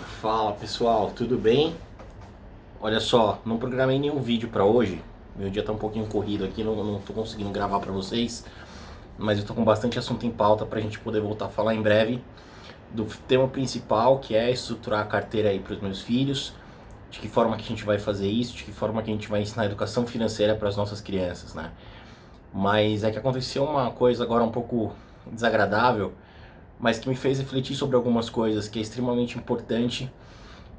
Fala pessoal, tudo bem? Olha só, não programei nenhum vídeo pra hoje. Meu dia tá um pouquinho corrido aqui, não tô conseguindo gravar pra vocês. Mas eu tô com bastante assunto em pauta pra gente poder voltar a falar em breve do tema principal, que é estruturar a carteira aí pros meus filhos. De que forma que a gente vai fazer isso, de que forma que a gente vai ensinar educação financeira para as nossas crianças, né? Mas é que aconteceu uma coisa agora um pouco desagradável, mas que me fez refletir sobre algumas coisas que é extremamente importante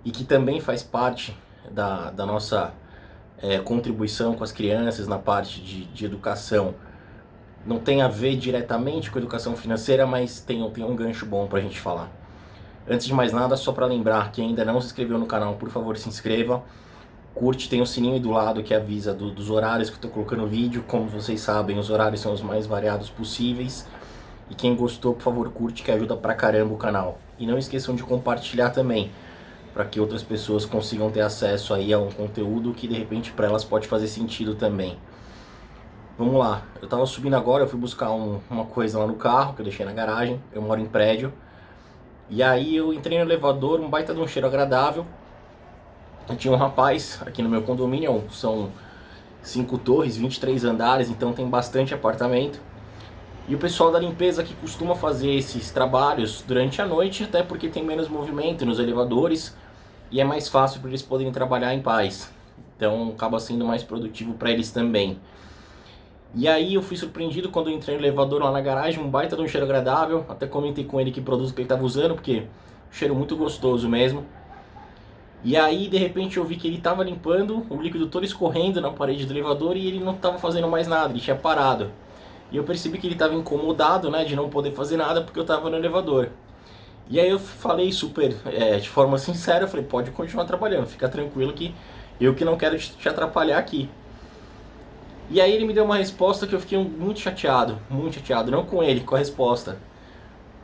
e que também faz parte da nossa contribuição com as crianças na parte de educação. Não tem a ver diretamente com educação financeira, mas tem um gancho bom para a gente falar. Antes de mais nada, só para lembrar que ainda não se inscreveu no canal, por favor se inscreva. Curte, tem o sininho aí do lado que avisa dos horários que eu estou colocando vídeo. Como vocês sabem, os horários são os mais variados possíveis. E quem gostou, por favor, curte, que ajuda pra caramba o canal. E não esqueçam de compartilhar também, para que outras pessoas consigam ter acesso aí a um conteúdo que de repente para elas pode fazer sentido também. Vamos lá, eu tava subindo agora, eu fui buscar uma coisa lá no carro que eu deixei na garagem. Eu moro em prédio. E aí eu entrei no elevador, um baita de um cheiro agradável. E tinha um rapaz aqui no meu condomínio, são 5 torres, 23 andares, então tem bastante apartamento. E o pessoal da limpeza que costuma fazer esses trabalhos durante a noite, até porque tem menos movimento nos elevadores e é mais fácil para eles poderem trabalhar em paz. Então acaba sendo mais produtivo para eles também. E aí eu fui surpreendido quando eu entrei no elevador lá na garagem, um baita de um cheiro agradável. Até comentei com ele que produto que ele estava usando, porque cheiro muito gostoso mesmo. E aí de repente eu vi que ele estava limpando, o líquido todo escorrendo na parede do elevador e ele não estava fazendo mais nada, ele tinha parado. E eu percebi que ele estava incomodado, né, de não poder fazer nada porque eu estava no elevador. E aí eu falei super, de forma sincera, eu falei, pode continuar trabalhando, fica tranquilo que eu que não quero te atrapalhar aqui. E aí ele me deu uma resposta que eu fiquei muito chateado, não com ele, com a resposta.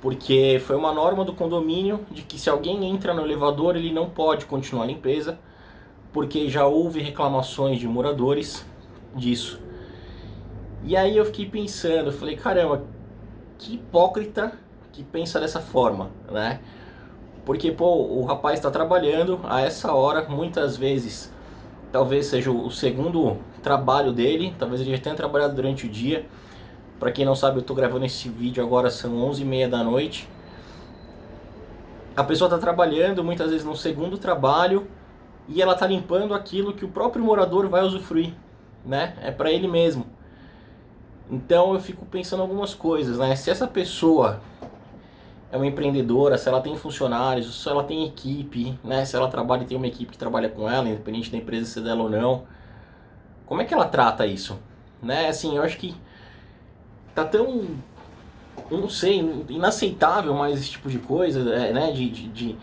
Porque foi uma norma do condomínio de que se alguém entra no elevador ele não pode continuar a limpeza, porque já houve reclamações de moradores disso. E aí eu fiquei pensando, eu falei, caramba, que hipócrita que pensa dessa forma, né? Porque, pô, o rapaz está trabalhando a essa hora, muitas vezes, talvez seja o segundo trabalho dele, talvez ele já tenha trabalhado durante o dia. Para quem não sabe, eu estou gravando esse vídeo agora, são 11h30 da noite. A pessoa está trabalhando, muitas vezes no segundo trabalho, e ela está limpando aquilo que o próprio morador vai usufruir, né? É para ele mesmo. Então eu fico pensando algumas coisas, né? Se essa pessoa é uma empreendedora, se ela tem funcionários, se ela tem equipe, né? Se ela trabalha e tem uma equipe que trabalha com ela, independente da empresa ser dela ou não, como é que ela trata isso? Né? Assim, eu acho que tá tão, eu não sei, inaceitável mais esse tipo de coisa, né? De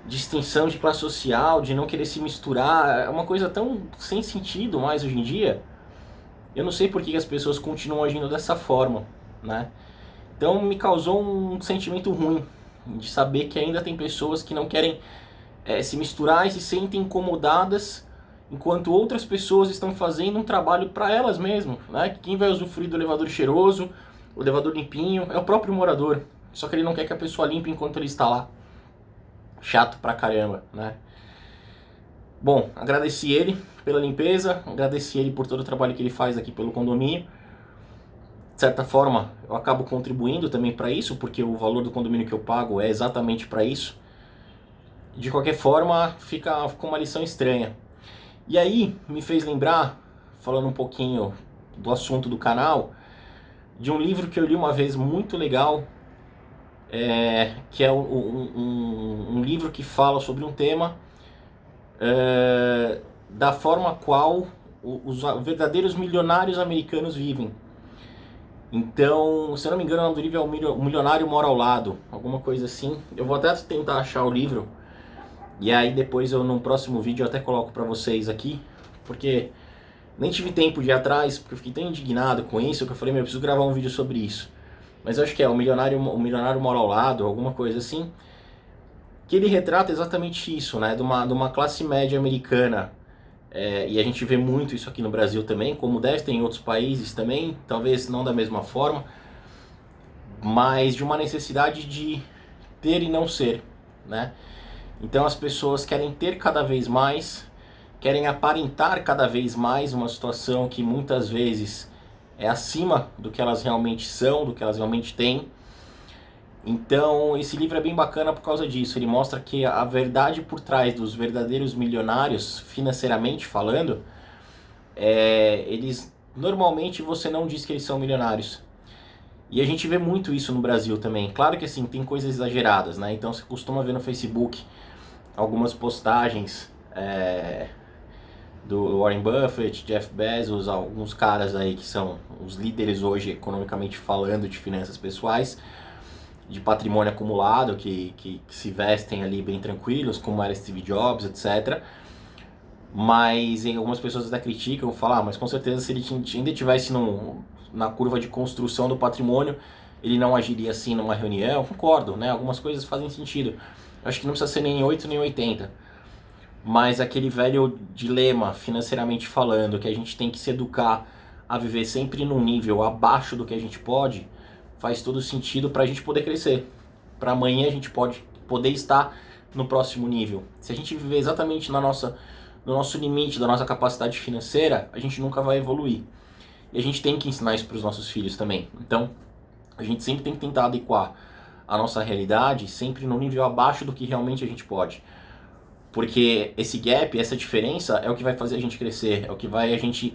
distinção de classe social, de não querer se misturar, é uma coisa tão sem sentido mais hoje em dia. Eu não sei por que as pessoas continuam agindo dessa forma, né? Então me causou um sentimento ruim de saber que ainda tem pessoas que não querem se misturar e se sentem incomodadas enquanto outras pessoas estão fazendo um trabalho para elas mesmas, né? Quem vai usufruir do elevador cheiroso, o elevador limpinho, é o próprio morador. Só que ele não quer que a pessoa limpe enquanto ele está lá. Chato pra caramba, né? Bom, agradeci ele pela limpeza, agradeci ele por todo o trabalho que ele faz aqui pelo condomínio. De certa forma, eu acabo contribuindo também para isso, porque o valor do condomínio que eu pago é exatamente para isso. De qualquer forma, ficou uma lição estranha. E aí, me fez lembrar, falando um pouquinho do assunto do canal, de um livro que eu li uma vez muito legal, que é um livro que fala sobre um tema da forma qual os verdadeiros milionários americanos vivem. Então, se eu não me engano, o nome do livro é O Milionário Mora ao Lado, alguma coisa assim. Eu vou até tentar achar o livro, e aí depois eu, num próximo vídeo, eu até coloco pra vocês aqui, porque nem tive tempo de ir atrás, porque eu fiquei tão indignado com isso, que eu falei, meu, eu preciso gravar um vídeo sobre isso. Mas eu acho que é O Milionário Mora ao Lado, alguma coisa assim, que ele retrata exatamente isso, né, de uma classe média americana. E a gente vê muito isso aqui no Brasil também, como deve ter em outros países também, talvez não da mesma forma, mas de uma necessidade de ter e não ser, né? Então as pessoas querem ter cada vez mais, querem aparentar cada vez mais uma situação que muitas vezes é acima do que elas realmente são, do que elas realmente têm. Então esse livro é bem bacana por causa disso. Ele mostra que a verdade por trás dos verdadeiros milionários, financeiramente falando, eles normalmente você não diz que eles são milionários. E a gente vê muito isso no Brasil também. Claro que assim, tem coisas exageradas, né? Então você costuma ver no Facebook algumas postagens do Warren Buffett, Jeff Bezos, alguns caras aí que são os líderes hoje economicamente falando de finanças pessoais, de patrimônio acumulado, que se vestem ali bem tranquilos, como era Steve Jobs, etc. Mas algumas pessoas ainda criticam, falam, mas com certeza se ele ainda estivesse na curva de construção do patrimônio, ele não agiria assim numa reunião. Concordo, né? Algumas coisas fazem sentido. Eu acho que não precisa ser nem 8 nem 80. Mas aquele velho dilema, financeiramente falando, que a gente tem que se educar a viver sempre num nível abaixo do que a gente pode, faz todo sentido para a gente poder crescer. Para amanhã a gente poder estar no próximo nível. Se a gente viver exatamente no nosso limite, da nossa capacidade financeira, a gente nunca vai evoluir. E a gente tem que ensinar isso para os nossos filhos também. Então, a gente sempre tem que tentar adequar a nossa realidade sempre no nível abaixo do que realmente a gente pode. Porque esse gap, essa diferença é o que vai fazer a gente crescer, é o que vai a gente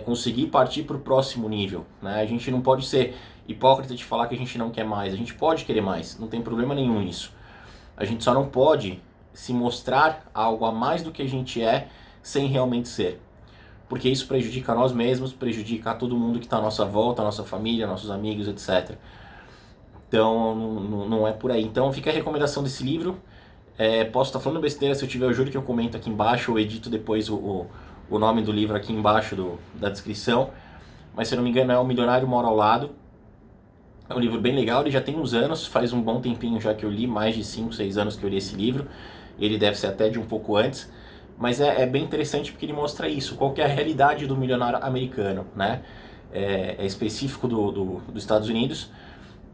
conseguir partir para o próximo nível. Né? A gente não pode ser hipócrita de falar que a gente não quer mais, a gente pode querer mais, não tem problema nenhum nisso. A gente só não pode se mostrar algo a mais do que a gente é sem realmente ser. Porque isso prejudica nós mesmos, prejudica todo mundo que está à nossa volta, a nossa família, nossos amigos, etc. Então não é por aí. Então fica a recomendação desse livro. Posso estar falando besteira, se eu tiver, eu juro que eu comento aqui embaixo, ou edito depois o nome do livro aqui embaixo da descrição. Mas se eu não me engano é O Milionário Mora ao Lado. É um livro bem legal, ele já tem uns anos, faz um bom tempinho já que eu li, mais de 5, 6 anos que eu li esse livro. Ele deve ser até de um pouco antes. Mas é bem interessante porque ele mostra isso, qual que é a realidade do milionário americano, né? É específico dos Estados Unidos,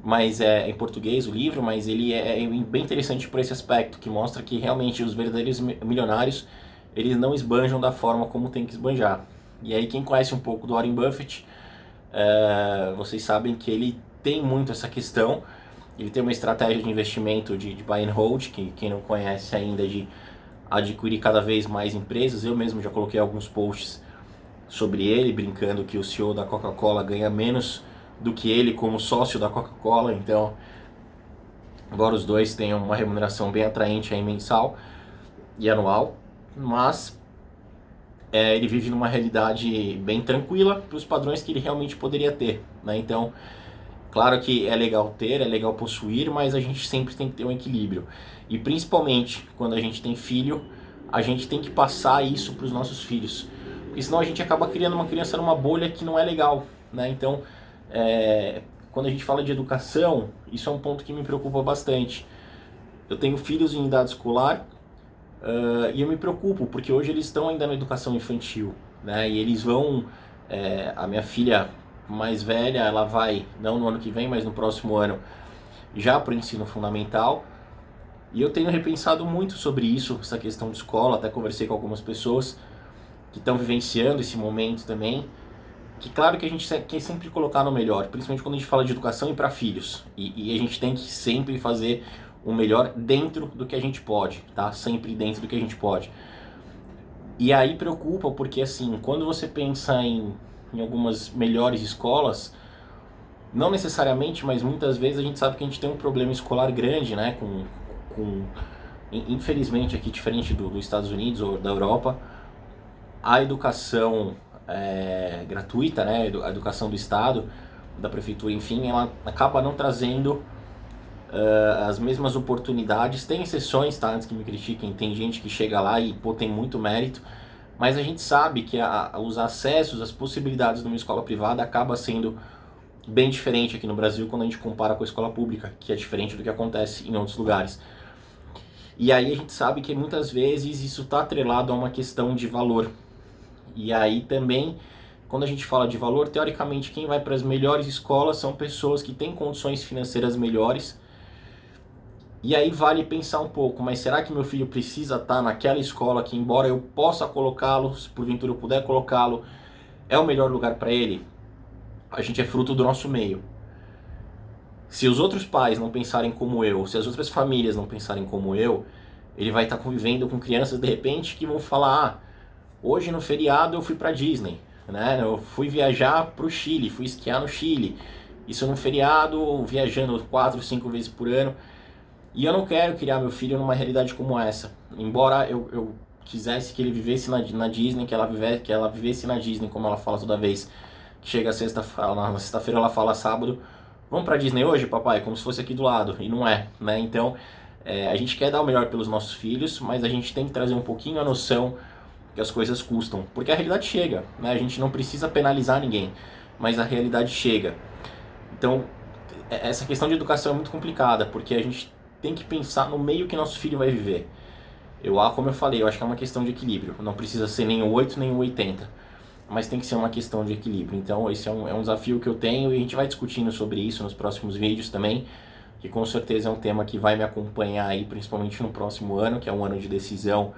mas é em português o livro, mas ele é bem interessante por esse aspecto, que mostra que realmente os verdadeiros milionários, eles não esbanjam da forma como tem que esbanjar. E aí quem conhece um pouco do Warren Buffett, vocês sabem que ele tem muito essa questão, ele tem uma estratégia de investimento de buy and hold, que quem não conhece ainda, de adquirir cada vez mais empresas. Eu mesmo já coloquei alguns posts sobre ele, brincando que o CEO da Coca-Cola ganha menos do que ele como sócio da Coca-Cola, então embora os dois tenham uma remuneração bem atraente aí mensal e anual, mas ele vive numa realidade bem tranquila para os padrões que ele realmente poderia ter, né? Então, claro que é legal ter, é legal possuir, mas a gente sempre tem que ter um equilíbrio. E principalmente quando a gente tem filho, a gente tem que passar isso para os nossos filhos. Porque senão a gente acaba criando uma criança numa bolha que não é legal, né? Então, quando a gente fala de educação, isso é um ponto que me preocupa bastante. Eu tenho filhos em idade escolar e eu me preocupo, porque hoje eles estão ainda na educação infantil, né? E eles vão... a minha filha mais velha, ela vai, não no ano que vem, mas no próximo ano, já para o ensino fundamental. E eu tenho repensado muito sobre isso, essa questão de escola, até conversei com algumas pessoas que estão vivenciando esse momento também, que claro que a gente quer sempre colocar no melhor, principalmente quando a gente fala de educação e para filhos, e a gente tem que sempre fazer o melhor dentro do que a gente pode, tá? Sempre dentro do que a gente pode. E aí preocupa, porque assim, quando você pensa em algumas melhores escolas, não necessariamente, mas muitas vezes a gente sabe que a gente tem um problema escolar grande, né? Infelizmente aqui, diferente dos Estados Unidos ou da Europa, a educação gratuita, né? A educação do Estado, da prefeitura, enfim, ela acaba não trazendo as mesmas oportunidades. Tem exceções, tá? Antes que me critiquem, tem gente que chega lá e tem muito mérito, mas a gente sabe que os acessos, as possibilidades numa escola privada acaba sendo bem diferente aqui no Brasil quando a gente compara com a escola pública, que é diferente do que acontece em outros lugares. E aí a gente sabe que muitas vezes isso está atrelado a uma questão de valor. E aí também, quando a gente fala de valor, teoricamente quem vai para as melhores escolas são pessoas que têm condições financeiras melhores E aí vale pensar um pouco, mas será que meu filho precisa estar naquela escola que, embora eu possa colocá-lo, se porventura eu puder colocá-lo, é o melhor lugar para ele? A gente é fruto do nosso meio. Se os outros pais não pensarem como eu, se as outras famílias não pensarem como eu, ele vai estar convivendo com crianças de repente que vão falar: ah, hoje no feriado eu fui para Disney, né? Eu fui viajar para o Chile, fui esquiar no Chile. Isso no feriado, viajando 4, 5 vezes por ano. E eu não quero criar meu filho numa realidade como essa. Embora eu quisesse que ele vivesse na Disney, que ela vivesse na Disney, como ela fala toda vez que chega sexta-feira, na sexta-feira ela fala sábado, vamos pra Disney hoje, papai? Como se fosse aqui do lado. E não é, né? Então, a gente quer dar o melhor pelos nossos filhos, mas a gente tem que trazer um pouquinho a noção que as coisas custam. Porque a realidade chega, né? A gente não precisa penalizar ninguém, mas a realidade chega. Então, essa questão de educação é muito complicada, porque a gente tem que pensar no meio que nosso filho vai viver. Como eu falei, eu acho que é uma questão de equilíbrio. Não precisa ser nem o 8 nem o 80, mas tem que ser uma questão de equilíbrio. Então esse é um desafio que eu tenho e a gente vai discutindo sobre isso nos próximos vídeos também, que com certeza é um tema que vai me acompanhar aí, principalmente no próximo ano, que é um ano de decisão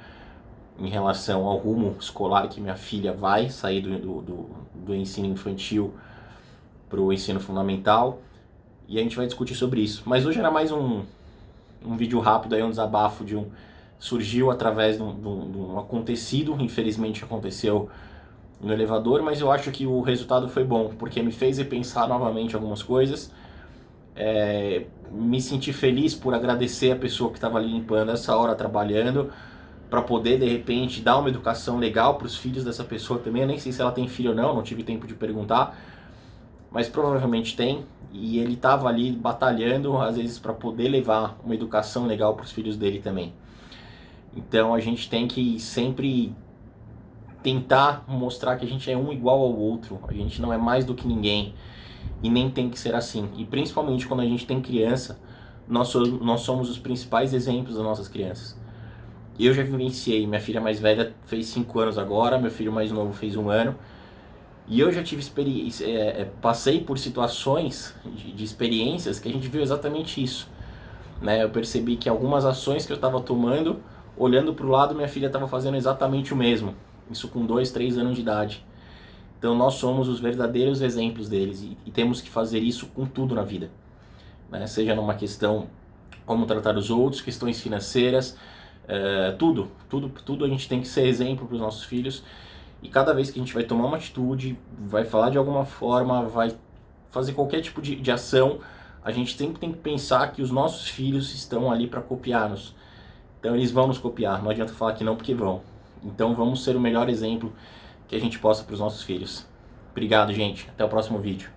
em relação ao rumo escolar que minha filha vai sair do ensino infantil para o ensino fundamental. E a gente vai discutir sobre isso. Mas hoje era mais um vídeo rápido, aí um desabafo surgiu através de um acontecido, infelizmente aconteceu no elevador, mas eu acho que o resultado foi bom, porque me fez repensar novamente algumas coisas, me senti feliz por agradecer a pessoa que estava ali limpando essa hora trabalhando, para poder de repente dar uma educação legal para os filhos dessa pessoa também. Eu nem sei se ela tem filho ou não tive tempo de perguntar, mas provavelmente tem, e ele estava ali batalhando às vezes para poder levar uma educação legal para os filhos dele também. Então a gente tem que sempre tentar mostrar que a gente é um igual ao outro, a gente não é mais do que ninguém, e nem tem que ser assim. E principalmente quando a gente tem criança, nós somos os principais exemplos das nossas crianças. Eu já vivenciei, minha filha mais velha fez 5 anos agora, meu filho mais novo fez 1 ano, e eu já tive experiência, passei por situações de experiências que a gente viu exatamente isso, né? Eu percebi que algumas ações que eu estava tomando, olhando para o lado, minha filha estava fazendo exatamente o mesmo. Isso com 2, 3 anos de idade. Então nós somos os verdadeiros exemplos deles e temos que fazer isso com tudo na vida, né? Seja numa questão como tratar os outros, questões financeiras, tudo a gente tem que ser exemplo para os nossos filhos. E cada vez que a gente vai tomar uma atitude, vai falar de alguma forma, vai fazer qualquer tipo de ação, a gente sempre tem que pensar que os nossos filhos estão ali para copiar-nos. Então eles vão nos copiar, não adianta falar que não, porque vão. Então vamos ser o melhor exemplo que a gente possa para os nossos filhos. Obrigado, gente. Até o próximo vídeo.